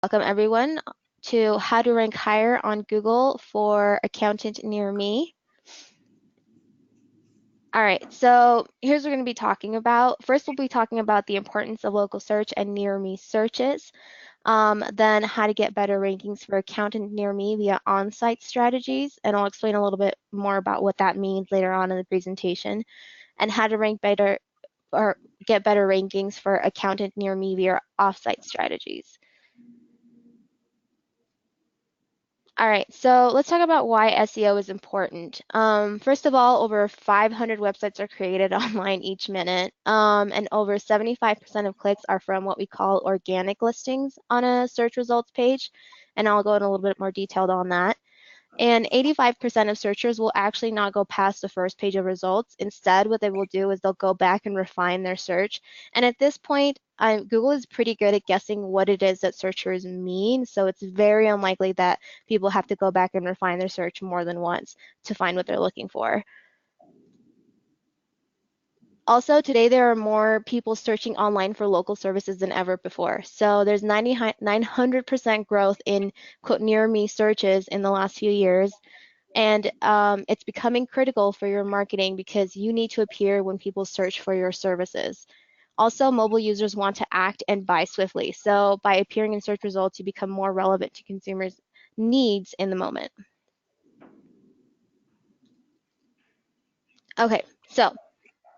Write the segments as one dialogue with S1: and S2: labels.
S1: Welcome everyone to how to rank higher on Google for accountant near me. All right, so here's what we're going to be talking about. First, we'll be talking about the importance of local search and near me searches. Then how to get better rankings for accountant near me via OnSite Strategies, and I'll explain a little bit more about what that means later on in the presentation, and how to rank better or get better rankings for accountant near me via Offsite Strategies. All right, so let's talk about why SEO is important. First of all, over 500 websites are created online each minute, and over 75% of clicks are from what we call organic listings on a search results page, and I'll go in a little bit more detailed on that. And 85% of searchers will actually not go past the first page of results. Instead, what they will do is they'll go back and refine their search. And at this point, Google is pretty good at guessing what it is that searchers mean. So it's very unlikely that people have to go back and refine their search more than once to find what they're looking for. Also, today there are more people searching online for local services than ever before. So there's 900% growth in quote near me searches in the last few years. And it's becoming critical for your marketing because you need to appear when people search for your services. Also, mobile users want to act and buy swiftly. So by appearing in search results, you become more relevant to consumers' needs in the moment. Okay, so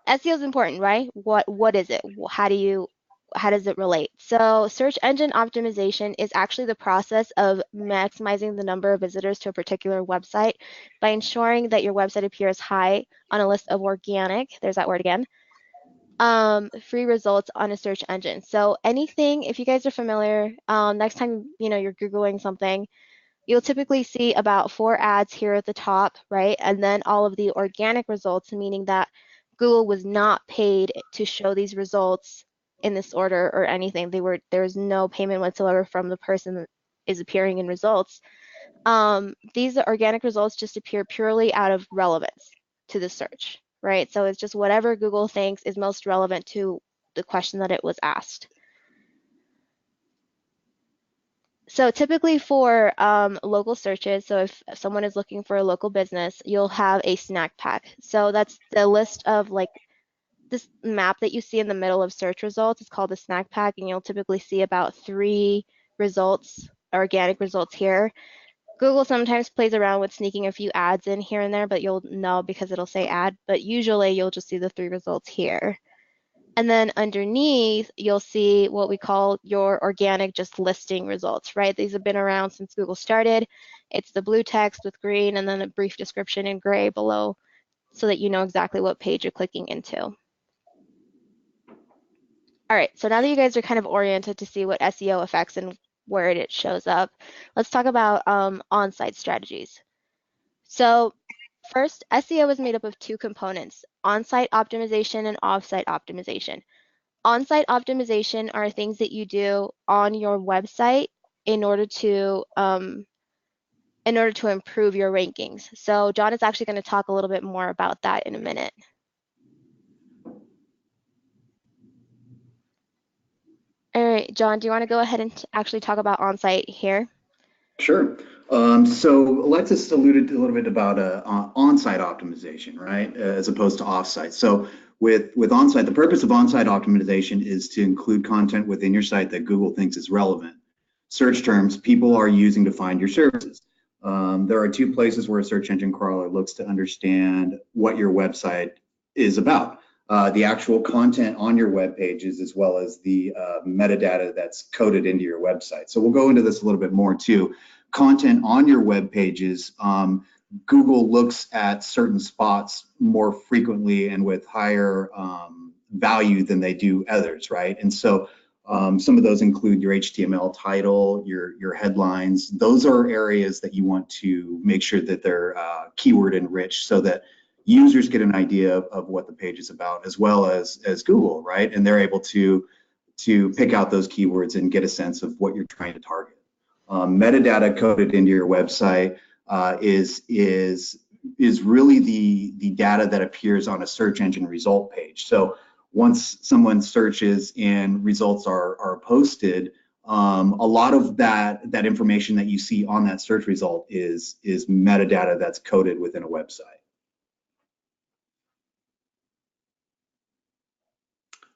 S1: SEO is important, right? What is it? How does it relate? So search engine optimization is actually the process of maximizing the number of visitors to a particular website by ensuring that your website appears high on a list of organic, there's that word again, free results on a search engine. So anything, if you guys are familiar, next time you're Googling something, you'll typically see about 4 ads here at the top, right? And then all of the organic results, meaning that Google was not paid to show these results in this order or anything. There was no payment whatsoever from the person that is appearing in results. These organic results just appear purely out of relevance to the search, right? So it's just whatever Google thinks is most relevant to the question that it was asked. So typically for local searches, so if someone is looking for a local business, you'll have a snack pack. So that's the list of like this map that you see in the middle of search results. It's called a snack pack, and you'll typically see about 3 results, organic results here. Google sometimes plays around with sneaking a few ads in here and there, but you'll know because it'll say ad, but usually you'll just see the 3 results here. And then underneath, you'll see what we call your organic just listing results, right? These have been around since Google started. It's the blue text with green and then a brief description in gray below so that you know exactly what page you're clicking into. All right, so now that you guys are kind of oriented to see what SEO affects and where it shows up, let's talk about on-site strategies. So first, SEO is made up of 2 components, on-site optimization and off-site optimization. On-site optimization are things that you do on your website in order to improve your rankings. So John is actually going to talk a little bit more about that in a minute. All right, John, do you want to go ahead and actually talk about on-site here?
S2: Sure. So Alexis alluded a little bit about on-site optimization, right, as opposed to off-site. So with on-site, the purpose of on-site optimization is to include content within your site that Google thinks is relevant. Search terms people are using to find your services. There are 2 places where a search engine crawler looks to understand what your website is about. The actual content on your web pages, as well as the metadata that's coded into your website. So we'll go into this a little bit more too. Content on your web pages, Google looks at certain spots more frequently and with higher value than they do others, right? And so some of those include your HTML title, your headlines. Those are areas that you want to make sure that they're keyword enriched so that users get an idea of what the page is about, as well as Google, right? And they're able to pick out those keywords and get a sense of what you're trying to target. Metadata coded into your website is really the data that appears on a search engine result page. So once someone searches and results are posted, a lot of that information that you see on that search result is metadata that's coded within a website.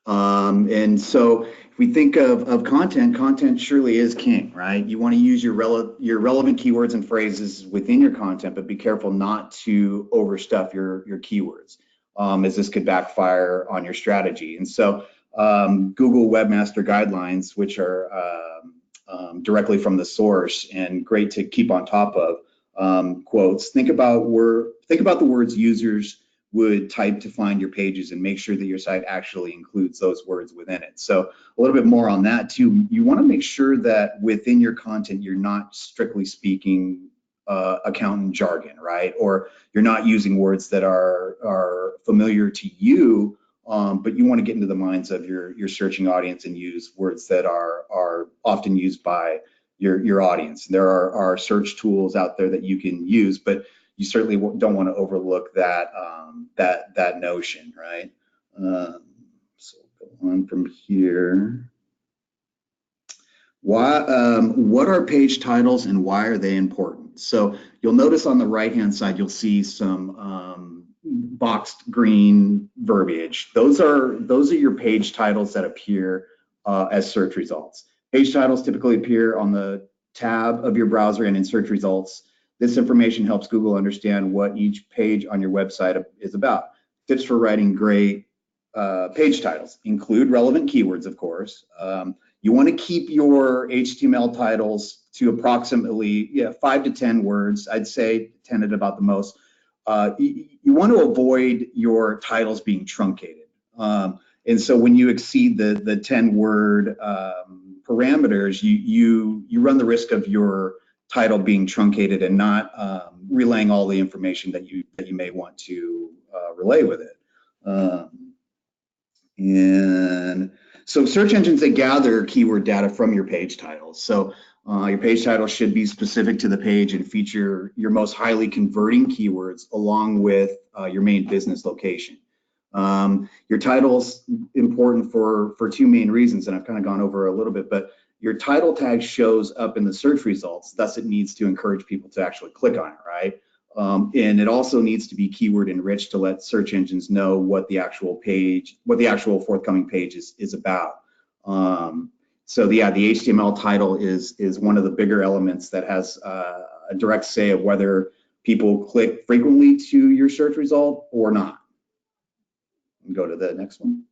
S2: And so if we think of content surely is king, right? You want to use your relevant keywords and phrases within your content, but be careful not to overstuff your keywords, as this could backfire on your strategy. And so Google Webmaster Guidelines, which are directly from the source and great to keep on top of, quotes, think about the words users would type to find your pages and make sure that your site actually includes those words within it. So a little bit more on that too. You want to make sure that within your content, you're not strictly speaking accountant jargon, right? Or you're not using words that are familiar to you, but you want to get into the minds of your searching audience and use words that are often used by your audience. There are search tools out there that you can use, but you certainly don't want to overlook that that notion, right? So go on from here. What are page titles and why are they important? So you'll notice on the right-hand side, you'll see some boxed green verbiage. Those are your page titles that appear as search results. Page titles typically appear on the tab of your browser and in search results. This information helps Google understand what each page on your website is about. Tips for writing great page titles include relevant keywords, of course. You want to keep your HTML titles to approximately 5 to 10 words. I'd say 10 at about the most. You want to avoid your titles being truncated. And so when you exceed the 10-word parameters, you run the risk of your title being truncated and not relaying all the information that you may want to relay with it. And so search engines, they gather keyword data from your page titles. So your page title should be specific to the page and feature your most highly converting keywords along with your main business location. Your title's important for two main reasons, and I've kind of gone over a little bit, but your title tag shows up in the search results, thus it needs to encourage people to actually click on it, right? And it also needs to be keyword enriched to let search engines know what the actual forthcoming page is about. So the HTML title is one of the bigger elements that has a direct say of whether people click frequently to your search result or not. Go to the next one.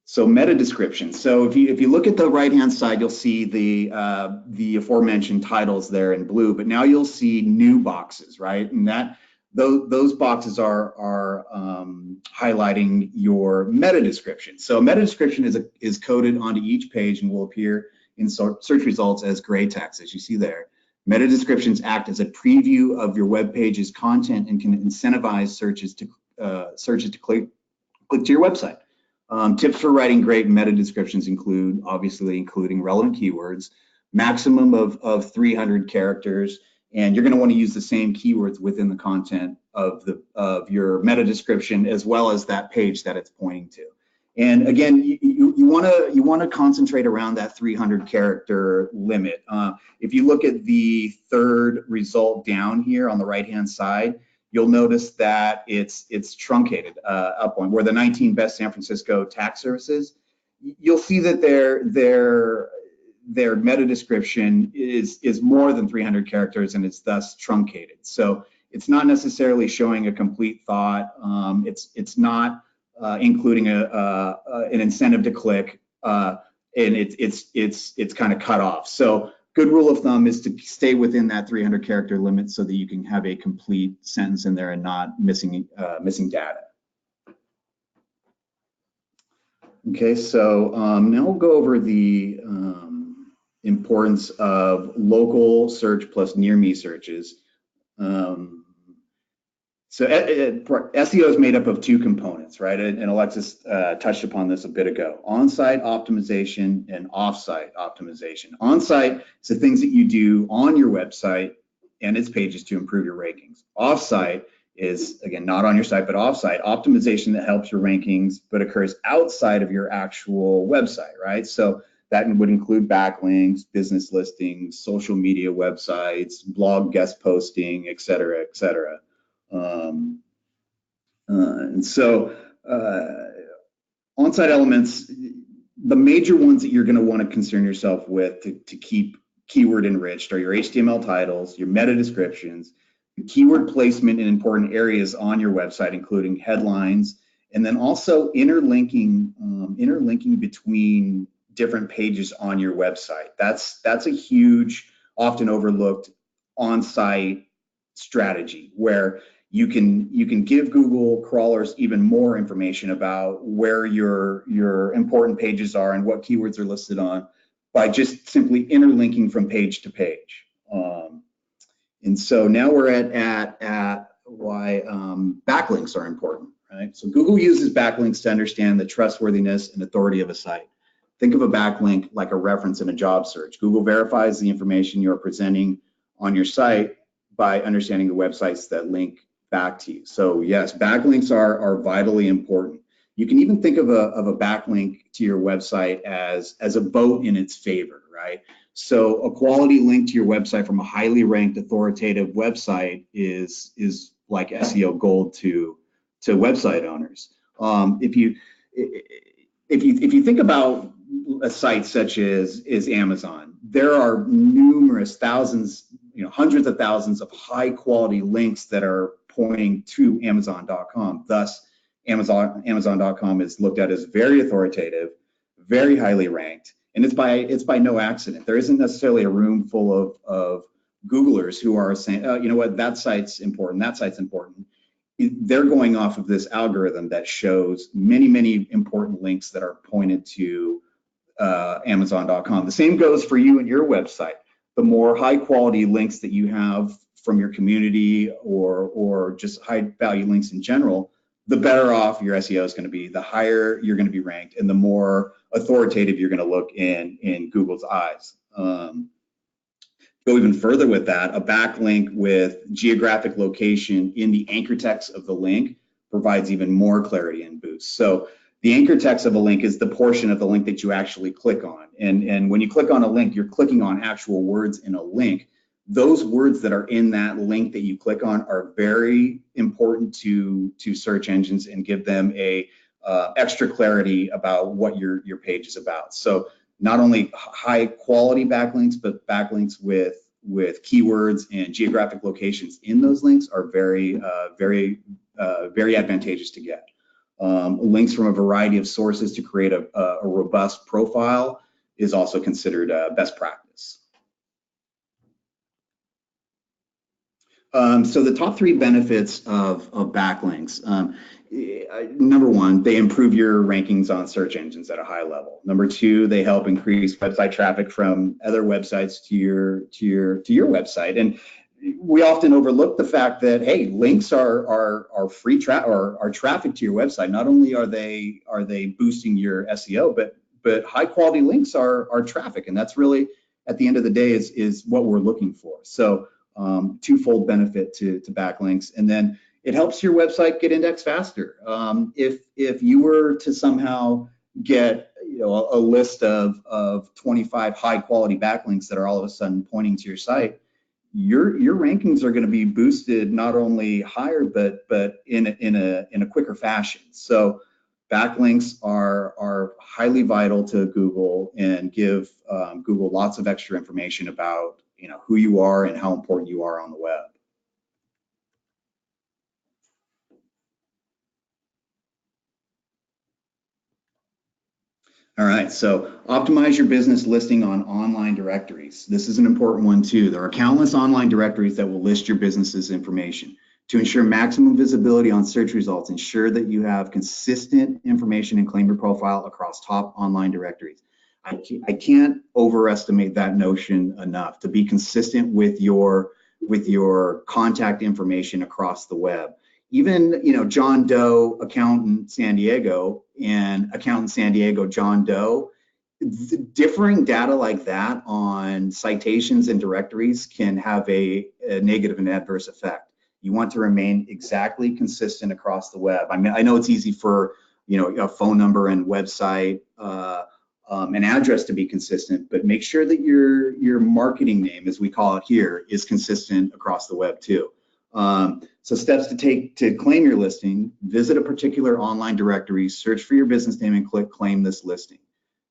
S2: So meta description. So if you look at the right-hand side, you'll see the aforementioned titles there in blue, but now you'll see new boxes, right? And those boxes are highlighting your meta description. So meta description is coded onto each page and will appear in search results as gray text, as you see there. Meta descriptions act as a preview of your web page's content and can incentivize searches to click to your website. Tips for writing great meta descriptions include, obviously, including relevant keywords, maximum of 300 characters, and you're going to want to use the same keywords within the content of your meta description as well as that page that it's pointing to. And again, you want to concentrate around that 300 character limit. If you look at the third result down here on the right-hand side, you'll notice that it's truncated up one, where the 19 best San Francisco tax services, you'll see that their meta description is more than 300 characters and it's thus truncated. So it's not necessarily showing a complete thought. It's not including an incentive to click, and it's kind of cut off. So good rule of thumb is to stay within that 300 character limit so that you can have a complete sentence in there and not missing data. Okay, so now we'll go over the importance of local search plus near me searches. So SEO is made up of two components, right? And Alexis touched upon this a bit ago: on-site optimization and off-site optimization. On-site is the things that you do on your website and its pages to improve your rankings. Off-site is, again, not on your site, but off-site optimization that helps your rankings, but occurs outside of your actual website, right? So That would include backlinks, business listings, social media websites, blog guest posting, et cetera, et cetera. And so on-site elements, the major ones that you're going to want to concern yourself with to keep keyword enriched are your HTML titles, your meta descriptions, keyword placement in important areas on your website, including headlines, and then also interlinking between different pages on your website. That's a huge, often overlooked on-site strategy where you can give Google crawlers even more information about where your important pages are and what keywords are listed on by just simply interlinking from page to page. And so now we're at why backlinks are important, right? So Google uses backlinks to understand the trustworthiness and authority of a site. Think of a backlink like a reference in a job search. Google verifies the information you're presenting on your site by understanding the websites that link back to you. So yes, backlinks are vitally important. You can even think of a backlink to your website as a vote in its favor, right? So a quality link to your website from a highly ranked authoritative website is like SEO gold to website owners. If you think about a site such as Amazon, there are numerous thousands, hundreds of thousands of high quality links that are pointing to Amazon.com. Thus, Amazon.com is looked at as very authoritative, very highly ranked, and it's by no accident. There isn't necessarily a room full of Googlers who are saying, oh, you know what, that site's important, that site's important. They're going off of this algorithm that shows many important links that are pointed to Amazon.com. The same goes for you and your website. The more high quality links that you have from your community or just high value links in general, the better off your SEO is going to be, the higher you're going to be ranked, and the more authoritative you're going to look in Google's eyes. Go even further with that, a backlink with geographic location in the anchor text of the link provides even more clarity and boost. So the anchor text of a link is the portion of the link that you actually click on. And when you click on a link, you're clicking on actual words in a link. Those words that are in that link that you click on are very important to search engines and give them a extra clarity about what your page is about. So not only high quality backlinks, but backlinks with keywords and geographic locations in those links are very advantageous to get. Links from a variety of sources to create a robust profile is also considered best practice. So the top 3 benefits of backlinks. Number 1, they improve your rankings on search engines at a high level. Number 2, they help increase website traffic from other websites to your website. And we often overlook the fact that, hey, links are free traffic to your website. Not only are they boosting your SEO, but high quality links are traffic, and that's really at the end of the day is what we're looking for. So twofold benefit to backlinks, and then it helps your website get indexed faster. If you were to somehow get a list of 25 high quality backlinks that are all of a sudden pointing to your site, your rankings are going to be boosted not only higher but in a quicker fashion. So backlinks are highly vital to Google and give Google lots of extra information about who you are and how important you are on the web. All right, so optimize your business listing on online directories. This is an important one too. There are countless online directories that will list your business's information. To ensure maximum visibility on search results, ensure that you have consistent information and claim your profile across top online directories. I can't overestimate that notion enough, to be consistent with your contact information across the web. Even John Doe accountant San Diego and accountant San Diego John Doe, differing data like that on citations and directories can have a negative and adverse effect. You want to remain exactly consistent across the web. I mean, I know it's easy for a phone number and website an address to be consistent, but make sure that your marketing name, as we call it here, is consistent across the web too. So steps to take to claim your listing: visit a particular online directory, search for your business name, and click claim this listing.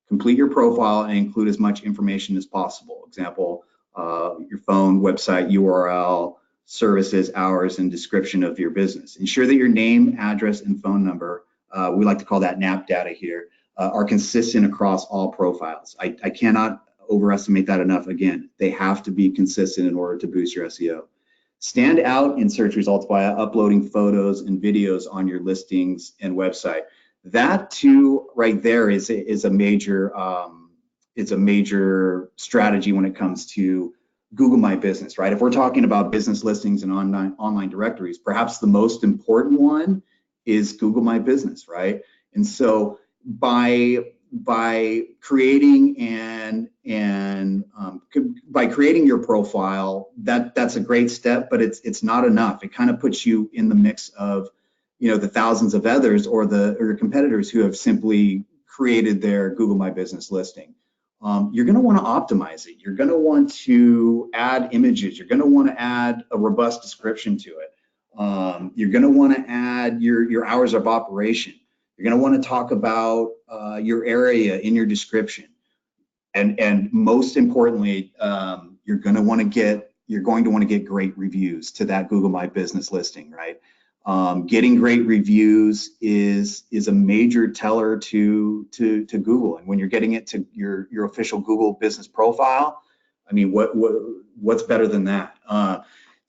S2: Complete your profile and include as much information as possible. Example, your phone, website, URL, services, hours, and description of your business. Ensure that your name, address, and phone number, we like to call that NAP data here, are consistent across all profiles. I cannot overestimate that enough. Again, they have to be consistent in order to boost your SEO. Stand out in search results by uploading photos and videos on your listings and website. That too, right there, is a major strategy when it comes to Google My Business, right? If we're talking about business listings and online directories, perhaps the most important one is Google My Business, right? And so by creating by creating your profile, that's a great step, but it's not enough. It kind of puts you in the mix of, the thousands of others or your competitors who have simply created their Google My Business listing. You're going to want to optimize it. You're going to want to add images. You're going to want to add a robust description to it. You're going to want to add your hours of operation. You're going to want to talk about your area in your description, and most importantly, you're going to want to get great reviews to that Google My Business listing, right? Getting great reviews is a major teller to Google, and when you're getting it to your official Google business profile, I mean, what's better than that?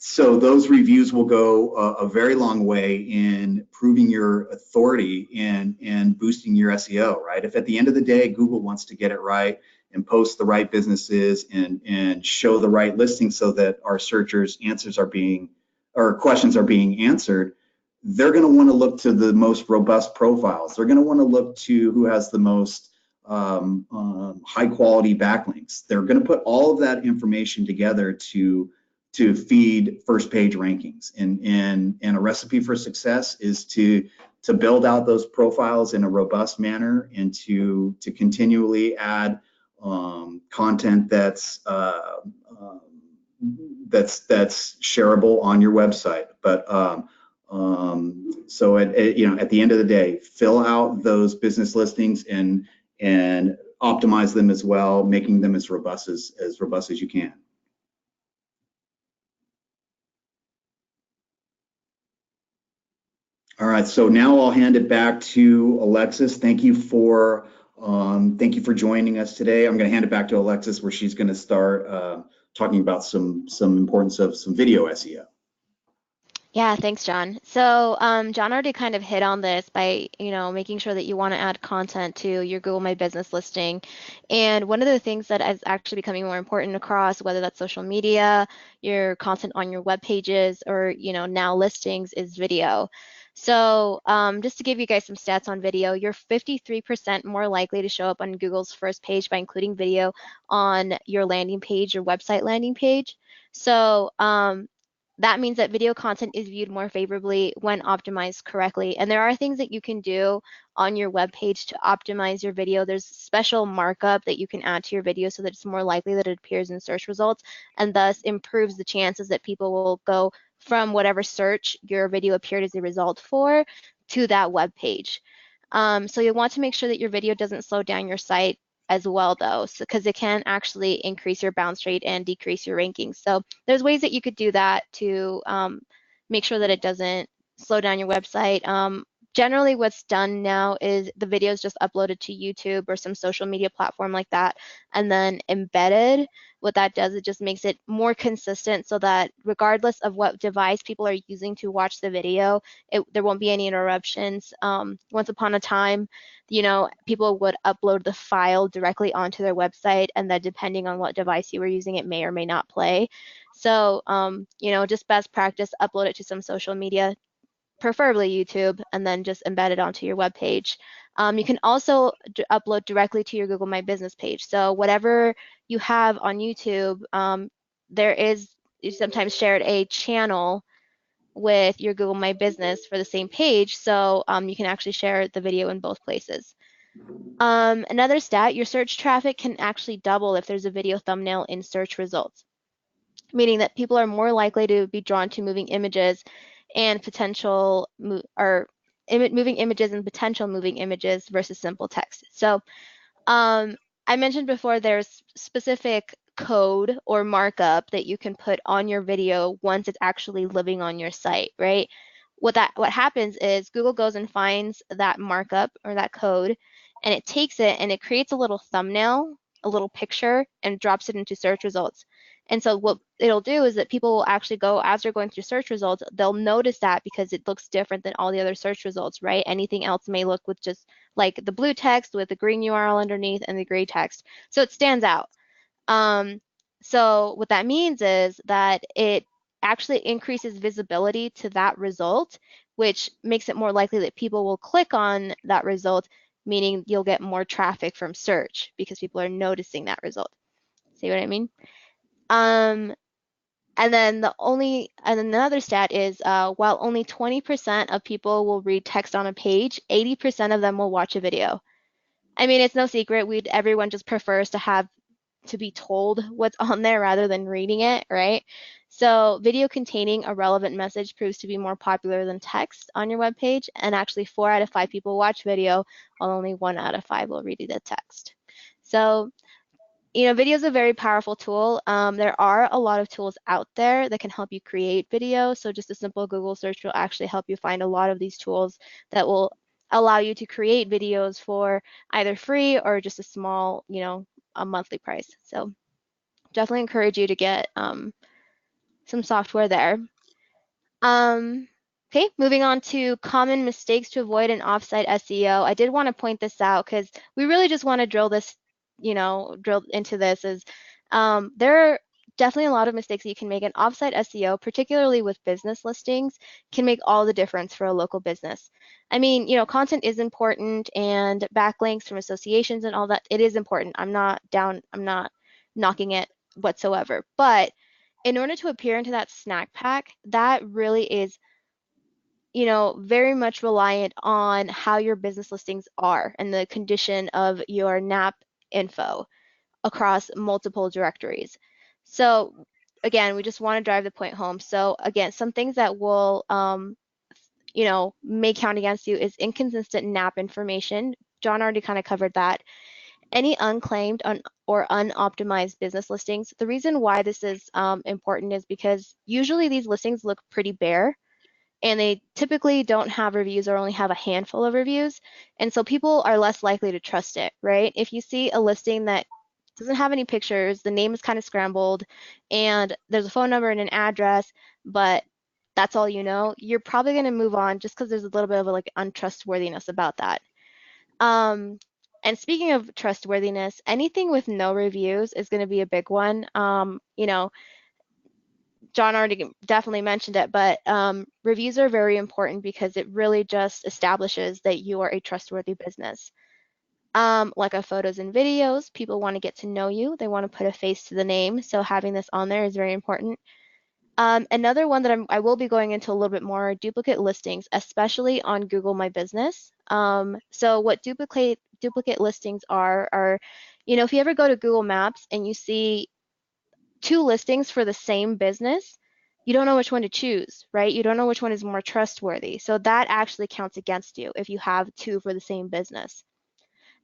S2: So those reviews will go a very long way in proving your authority and boosting your SEO, right? If at the end of the day, Google wants to get it right and post the right businesses and show the right listings so that our searchers' questions are being answered, they're going to want to look to the most robust profiles. They're going to want to look to who has the most high quality backlinks. They're going to put all of that information together to feed first page rankings. And a recipe for success is to build out those profiles in a robust manner and to continually add content that's shareable on your website. But so at the end of the day, fill out those business listings and optimize them as well, making them as robust as you can. All right, so now I'll hand it back to Alexis. Thank you for joining us today. I'm going to hand it back to Alexis, where she's going to start talking about some importance of some video SEO.
S1: Yeah, thanks, John. So, John already kind of hit on this by, making sure that you want to add content to your Google My Business listing. And one of the things that is actually becoming more important across, whether that's social media, your content on your web pages, or, now listings, is video. So, just to give you guys some stats on video, you're 53% more likely to show up on Google's first page by including video on your landing page, your website landing page. So, that means that video content is viewed more favorably when optimized correctly. And there are things that you can do on your web page to optimize your video. There's special markup that you can add to your video so that it's more likely that it appears in search results, and thus improves the chances that people will go from whatever search your video appeared as a result for to that web page. So you'll want to make sure that your video doesn't slow down your site as well, though, because it can actually increase your bounce rate and decrease your rankings. So there's ways that you could do that to make sure that it doesn't slow down your website. Generally, what's done now is the video is just uploaded to YouTube or some social media platform like that, and then embedded. What that does, it just makes it more consistent so that regardless of what device people are using to watch the video, there won't be any interruptions. Once upon a time, people would upload the file directly onto their website, and then depending on what device you were using, it may or may not play. So, just best practice, upload it to some social media, preferably YouTube, and then just embed it onto your web page. You can also upload directly to your Google My Business page. So whatever you have on YouTube, you sometimes shared a channel with your Google My Business for the same page, so you can actually share the video in both places. Another stat, your search traffic can actually double if there's a video thumbnail in search results, meaning that people are more likely to be drawn to moving images and potential or moving images and potential moving images versus simple text. So um, I mentioned before there's specific code or markup that you can put on your video once it's actually living on your site, right? What happens is Google goes and finds that markup or that code and it takes it and it creates a little thumbnail, a little picture, and drops it into search results. And so what it'll do is that people will actually go, as they're going through search results, they'll notice that because it looks different than all the other search results, right? Anything else may look with just like the blue text with the green URL underneath and the gray text. So it stands out. Um, so what that means is that it actually increases visibility to that result, which makes it more likely that people will click on that result, meaning you'll get more traffic from search because people are noticing that result. See what I mean? Um, and then another stat is while only 20% of people will read text on a page, 80% of them will watch a video. I mean, it's no secret. Everyone just prefers to have to be told what's on there rather than reading it, right? So video containing a relevant message proves to be more popular than text on your webpage, and actually 4 out of 5 people watch video, while only 1 out of 5 will read the text. So video is a very powerful tool. There are a lot of tools out there that can help you create video. So just a simple Google search will actually help you find a lot of these tools that will allow you to create videos for either free or just a small, a monthly price. So definitely encourage you to get some software there. Um, okay, moving on to common mistakes to avoid in offsite SEO. I did want to point this out because we really just want to drill into this is there are definitely a lot of mistakes that you can make in offsite SEO, particularly with business listings, can make all the difference for a local business. I mean, content is important and backlinks from associations and all that, it is important. I'm not knocking it whatsoever. But in order to appear into that snack pack, that really is, very much reliant on how your business listings are and the condition of your NAP info across multiple directories. So again, we just want to drive the point home. So again, some things that will, may count against you is inconsistent NAP information. John already kind of covered that. Any unclaimed or unoptimized business listings. The reason why this is important is because usually these listings look pretty bare and they typically don't have reviews or only have a handful of reviews. And so people are less likely to trust it, right? If you see a listing that doesn't have any pictures, the name is kind of scrambled, and there's a phone number and an address, but that's all you know, you're probably going to move on just because there's a little bit of like untrustworthiness about that. Um, and speaking of trustworthiness, anything with no reviews is going to be a big one. John already definitely mentioned it, but reviews are very important because it really just establishes that you are a trustworthy business. Like our photos and videos, people want to get to know you. They want to put a face to the name. So having this on there is very important. Another one that I will be going into a little bit more, duplicate listings, especially on Google My Business. So what duplicate listings are, if you ever go to Google Maps and you see 2 listings for the same business, you don't know which one to choose, right? You don't know which one is more trustworthy. So that actually counts against you if you have 2 for the same business.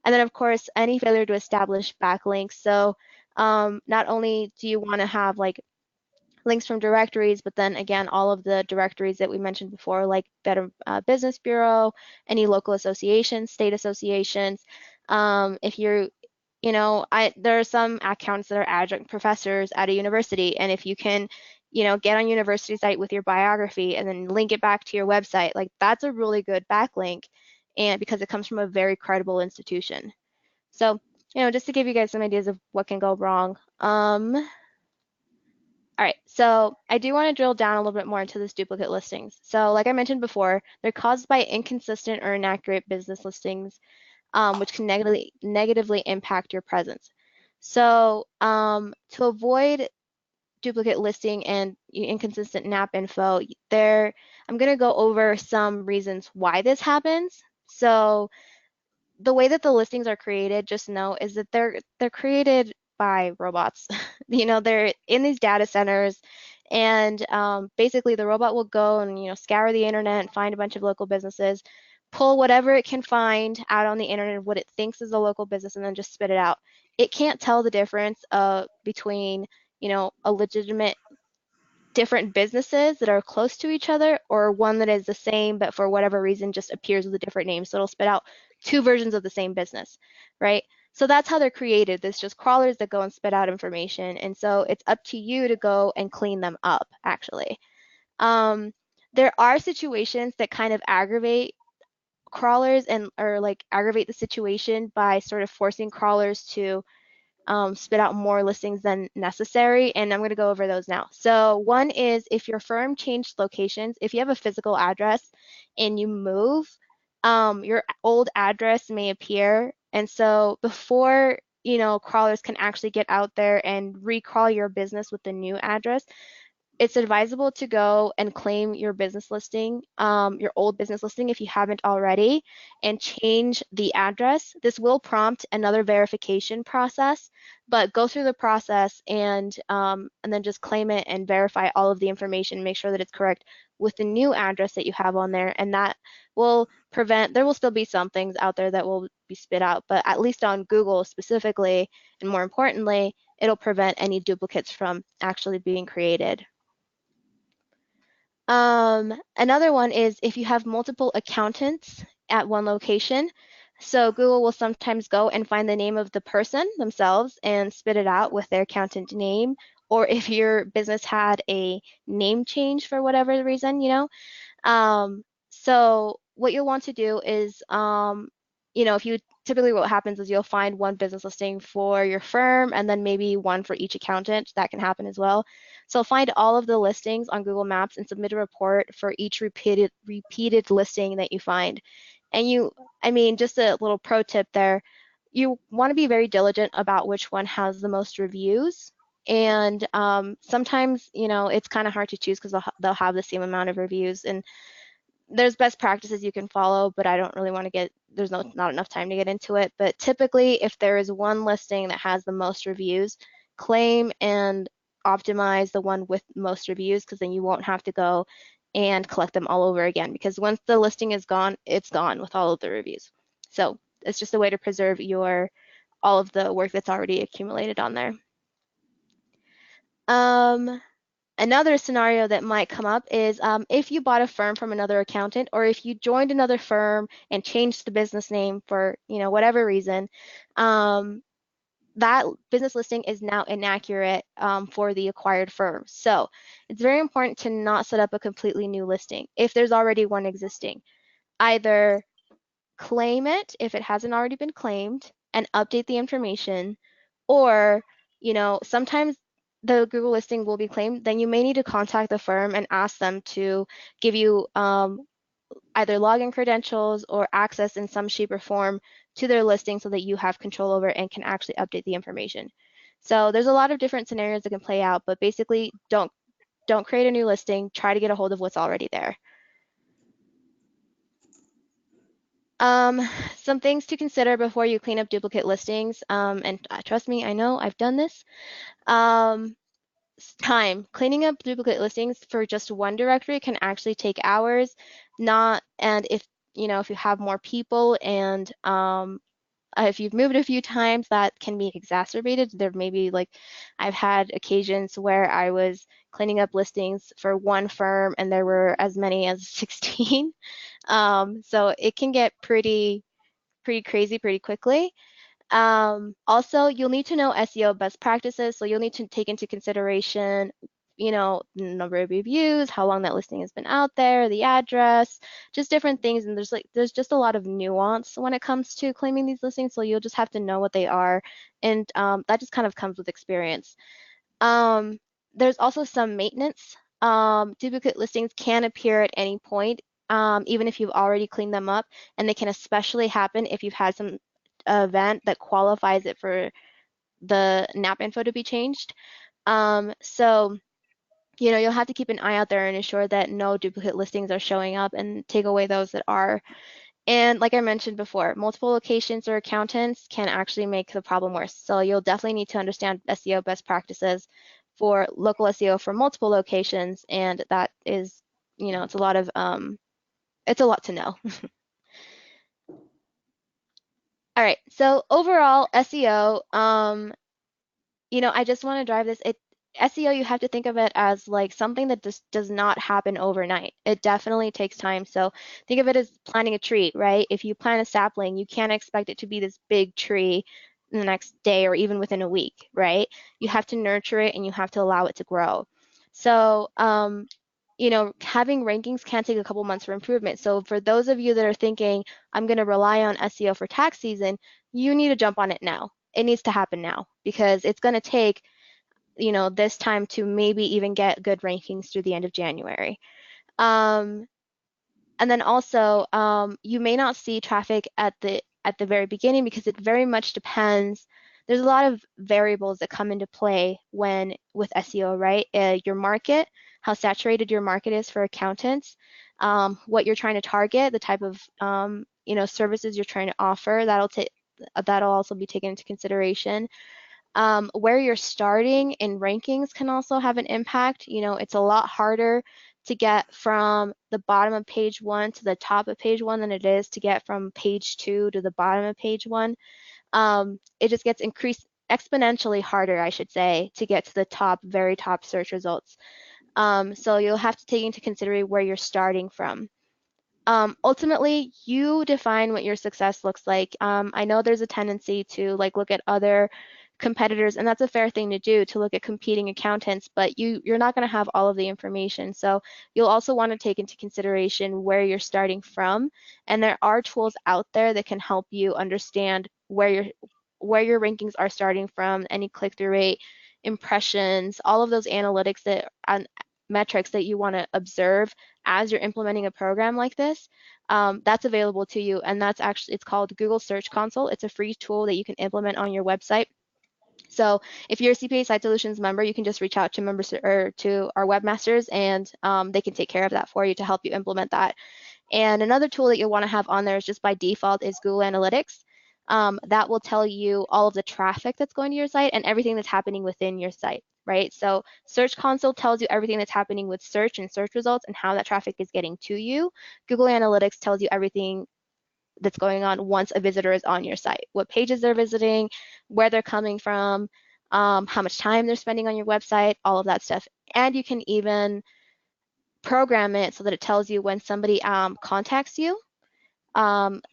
S1: And then, of course, any failure to establish backlinks. So not only do you want to have like links from directories, but then again, all of the directories that we mentioned before, like Better Business Bureau, any local associations, state associations. If you're, there are some accounts that are adjunct professors at a university, and if you can, get on university site with your biography and then link it back to your website, like that's a really good backlink, and because it comes from a very credible institution. So, just to give you guys some ideas of what can go wrong. All right, so I do want to drill down a little bit more into this duplicate listings. So like I mentioned before, they're caused by inconsistent or inaccurate business listings, which can negatively impact your presence. So to avoid duplicate listing and inconsistent NAP info, I'm going to go over some reasons why this happens. So the way that the listings are created, just know, is that they're created by robots. They're in these data centers, and basically the robot will go and scour the internet and find a bunch of local businesses, pull whatever it can find out on the internet of what it thinks is a local business, and then just spit it out. It can't tell the difference between a legitimate different businesses that are close to each other or one that is the same but for whatever reason just appears with a different name. So it'll spit out two versions of the same business, right? So that's how they're created. There's just crawlers that go and spit out information. And so it's up to you to go and clean them up, actually. Um, there are situations that kind of aggravate crawlers and or like aggravate the situation by sort of forcing crawlers to spit out more listings than necessary, and I'm going to go over those now. So one is if your firm changed locations, if you have a physical address and you move, your old address may appear, and so before crawlers can actually get out there and recrawl your business with the new address, it's advisable to go and claim your business listing, your old business listing if you haven't already, and change the address. This will prompt another verification process, but go through the process and then just claim it and verify all of the information, make sure that it's correct with the new address that you have on there, and that will prevent, there will still be some things out there that will be spit out, but at least on Google specifically, and more importantly, it'll prevent any duplicates from actually being created. Another one is if you have multiple accountants at one location. So Google will sometimes go and find the name of the person themselves and spit it out with their accountant name. Or if your business had a name change for whatever reason, so what you'll want to do is, if you typically what happens is you'll find one business listing for your firm and then maybe one for each accountant. That can happen as well. So find all of the listings on Google Maps and submit a report for each repeated listing that you find. And just a little pro tip there, you want to be very diligent about which one has the most reviews. And sometimes, it's kind of hard to choose because they'll have the same amount of reviews. And there's best practices you can follow, but I don't really want to there's not enough time to get into it. But typically, if there is one listing that has the most reviews, claim and optimize the one with most reviews, because then you won't have to go and collect them all over again, because once the listing is gone, it's gone with all of the reviews. So it's just a way to preserve all of the work that's already accumulated on there. Um, Another scenario that might come up is if you bought a firm from another accountant, or if you joined another firm and changed the business name for whatever reason, um, that business listing is now inaccurate for the acquired firm. So it's very important to not set up a completely new listing if there's already one existing. Either claim it if it hasn't already been claimed and update the information, or sometimes the Google listing will be claimed, then you may need to contact the firm and ask them to give you either login credentials or access in some shape or form to their listing so that you have control over and can actually update the information. So there's a lot of different scenarios that can play out, but basically don't create a new listing, try to get a hold of what's already there. Um, some things to consider before you clean up duplicate listings, and trust me, I know I've done this. Um, Time. Cleaning up duplicate listings for just one directory can actually take hours. And if you have more people and if you've moved a few times, that can be exacerbated. There may be I've had occasions where I was cleaning up listings for one firm and there were as many as 16. So it can get pretty crazy pretty quickly. Also, you'll need to know SEO best practices, so you'll need to take into consideration, number of reviews, how long that listing has been out there, the address, just different things. And there's just a lot of nuance when it comes to claiming these listings, so you'll just have to know what they are, and that just kind of comes with experience. Um, there's also some maintenance. Duplicate listings can appear at any point, even if you've already cleaned them up, and they can especially happen if you've had some event that qualifies it for the NAP info to be changed. So you'll have to keep an eye out there and ensure that no duplicate listings are showing up and take away those that are. And like I mentioned before, multiple locations or accountants can actually make the problem worse. So you'll definitely need to understand SEO best practices for local SEO for multiple locations, and that is, it's a lot to know. All right, so overall SEO, I just want to drive this. SEO, you have to think of it as like something that just does not happen overnight. It definitely takes time. So think of it as planting a tree, right? If you plant a sapling, you can't expect it to be this big tree in the next day or even within a week, right? You have to nurture it and you have to allow it to grow. So, having rankings can take a couple months for improvement. So for those of you that are thinking, I'm going to rely on SEO for tax season, you need to jump on it now. It needs to happen now because it's going to take, this time to maybe even get good rankings through the end of January. Um, and then also, you may not see traffic at the very beginning because it very much depends. There's a lot of variables that come into play when with SEO, right? Your market, how saturated your market is for accountants, what you're trying to target, the type of services you're trying to offer. That'll also be taken into consideration. Where you're starting in rankings can also have an impact. It's a lot harder to get from the bottom of page one to the top of page one than it is to get from page two to the bottom of page one. It just gets increased exponentially harder, I should say, to get to the top, very top search results. So you'll have to take into consideration where you're starting from. Ultimately, you define what your success looks like. I know there's a tendency to like look at other competitors, and that's a fair thing to do to look at competing accountants, but you're not going to have all of the information. So you'll also want to take into consideration where you're starting from, and there are tools out there that can help you understand where your rankings are starting from, any click-through rate, impressions, all of those analytics that and metrics that you want to observe as you're implementing a program like this, that's available to you. And it's called Google Search Console. It's a free tool that you can implement on your website. So if you're a CPA Site Solutions member, you can just reach out to members or to our webmasters, and they can take care of that for you to help you implement that. And another tool that you'll want to have on there is just by default is Google Analytics. That will tell you all of the traffic that's going to your site and everything that's happening within your site, right? So Search Console tells you everything that's happening with search and search results and how that traffic is getting to you. Google Analytics tells you everything that's going on once a visitor is on your site, what pages they're visiting, where they're coming from, how much time they're spending on your website, all of that stuff. And you can even program it so that it tells you when somebody contacts you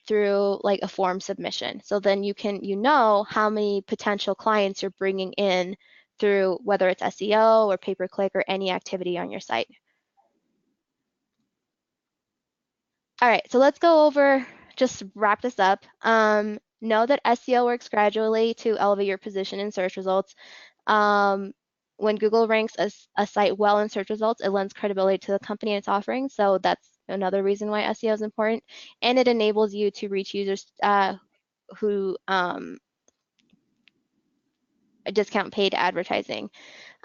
S1: through like a form submission. So then you know how many potential clients you're bringing in through whether it's SEO or pay-per-click or any activity on your site. All right, so let's go over, just wrap this up. Know that SEO works gradually to elevate your position in search results. Um, when Google ranks a site well in search results, it lends credibility to the company and its offering. So that's another reason why SEO is important. And it enables you to reach users who discount paid advertising.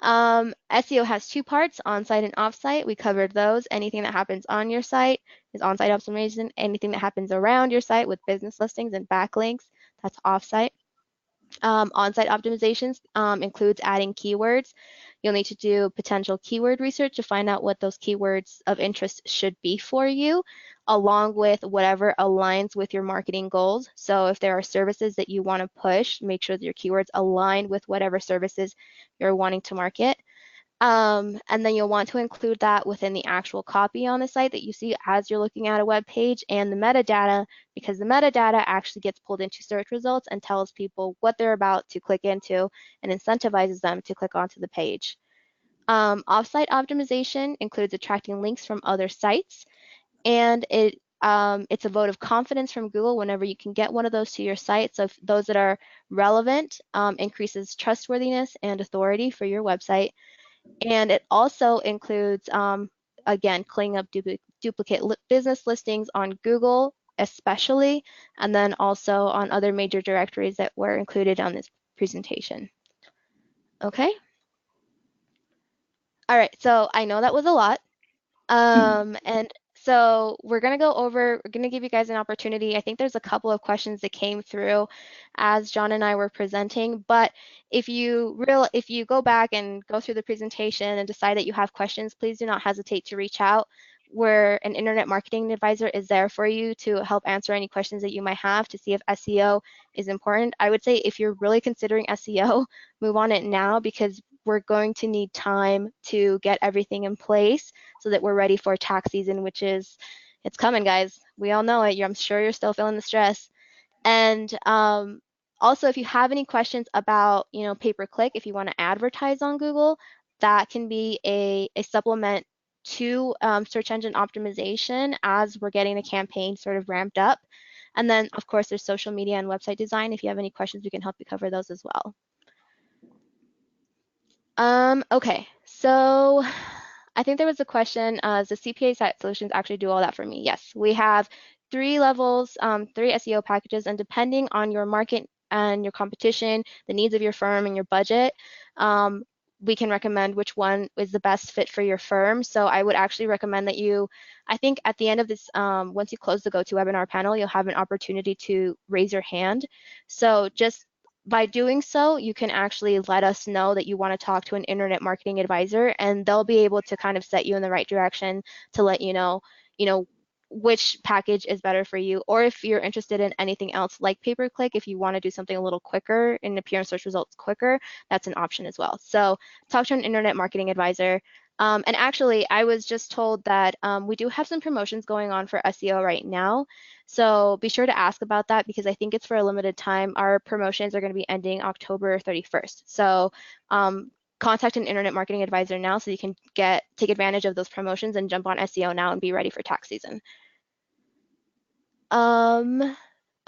S1: SEO has two parts, on-site and off-site. We covered those. Anything that happens on your site is on-site optimization. Anything that happens around your site with business listings and backlinks, that's off-site. On-site optimizations includes adding keywords. You'll need to do potential keyword research to find out what those keywords of interest should be for you, along with whatever aligns with your marketing goals. So if there are services that you want to push, make sure that your keywords align with whatever services you're wanting to market. And then you'll want to include that within the actual copy on the site that you see as you're looking at a web page, and the metadata, because the metadata actually gets pulled into search results and tells people what they're about to click into and incentivizes them to click onto the page. Offsite optimization includes attracting links from other sites, and it's a vote of confidence from Google whenever you can get one of those to your site. So if those that are relevant increases trustworthiness and authority for your website. And it also includes, again, cleaning up duplicate business listings on Google, especially, and then also on other major directories that were included on this presentation. Okay. All right. So I know that was a lot. And So we're going to give you guys an opportunity. I think there's a couple of questions that came through as John and I were presenting, but if you go back and go through the presentation and decide that you have questions, please do not hesitate to reach out. Where an internet marketing advisor is there for you to help answer any questions that you might have to see if SEO is important. I would say if you're really considering SEO, move on it now because we're going to need time to get everything in place so that we're ready for tax season, which is, it's coming, guys. We all know it. I'm sure you're still feeling the stress. And also, if you have any questions about, pay-per-click, if you want to advertise on Google, that can be a supplement to search engine optimization as we're getting the campaign sort of ramped up. And then, of course, there's social media and website design. If you have any questions, we can help you cover those as well. Okay, so I think there was a question, does the CPA site solutions actually do all that for me? Yes, we have 3 levels, 3 SEO packages, and depending on your market and your competition, the needs of your firm and your budget, um, we can recommend which one is the best fit for your firm. So I would actually recommend that I think at the end of this, once you close the GoToWebinar panel, you'll have an opportunity to raise your hand. So just by doing so, you can actually let us know that you want to talk to an internet marketing advisor, and they'll be able to kind of set you in the right direction to let you know, which package is better for you. Or if you're interested in anything else like pay-per-click, if you want to do something a little quicker and appear in search results quicker, that's an option as well. So talk to an internet marketing advisor. And actually, I was just told that we do have some promotions going on for SEO right now. So be sure to ask about that because I think it's for a limited time. Our promotions are going to be ending October 31st. So contact an internet marketing advisor now so you can take advantage of those promotions and jump on SEO now and be ready for tax season. Um,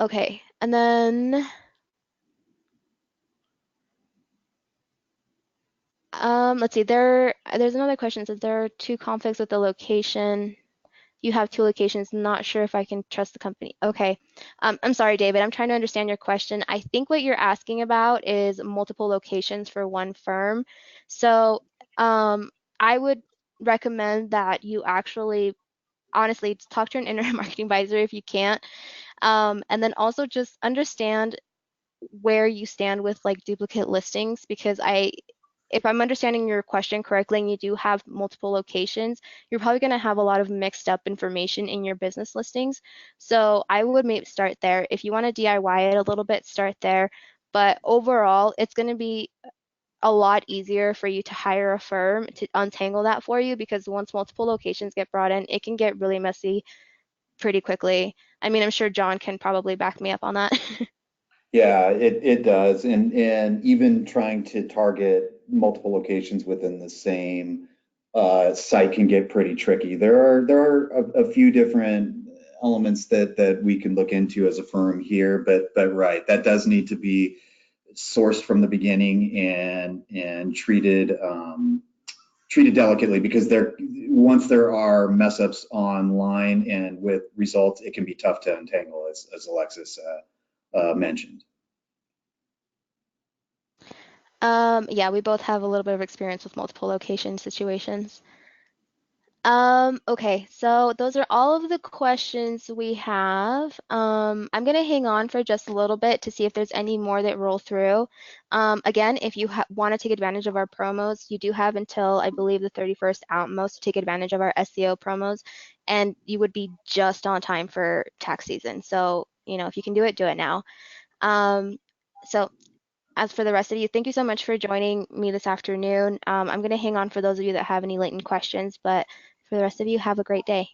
S1: okay, and then let's see. There's another question. Says there are 2 conflicts with the location. You have 2 locations. Not sure if I can trust the company. Okay. I'm sorry, David. I'm trying to understand your question. I think what you're asking about is multiple locations for one firm. So I would recommend that you actually, honestly, talk to an internet marketing advisor if you can't. And then also just understand where you stand with like duplicate listings because if I'm understanding your question correctly and you do have multiple locations, you're probably going to have a lot of mixed up information in your business listings. So I would maybe start there. If you want to DIY it a little bit, start there. But overall, it's going to be a lot easier for you to hire a firm to untangle that for you because once multiple locations get brought in, it can get really messy pretty quickly. I mean, I'm sure John can probably back me up on that.
S2: Yeah, it does. And even trying to target multiple locations within the same site can get pretty tricky. There are a few different elements that we can look into as a firm here, but right, that does need to be sourced from the beginning and treated delicately because once there are mess ups online and with results, it can be tough to untangle, as Alexis mentioned.
S1: Yeah, we both have a little bit of experience with multiple location situations. Okay, so those are all of the questions we have. I'm gonna hang on for just a little bit to see if there's any more that roll through. Again, if you want to take advantage of our promos, you do have until I believe the 31st out most to take advantage of our SEO promos, and you would be just on time for tax season. So, if you can do it now. Um, so as for the rest of you, thank you so much for joining me this afternoon. I'm going to hang on for those of you that have any latent questions, but for the rest of you, have a great day.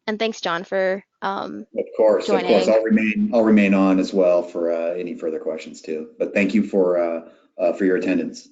S1: And thanks, John, for
S2: Of course,
S1: joining.
S2: I'll remain on as well for any further questions too. But thank you for your attendance.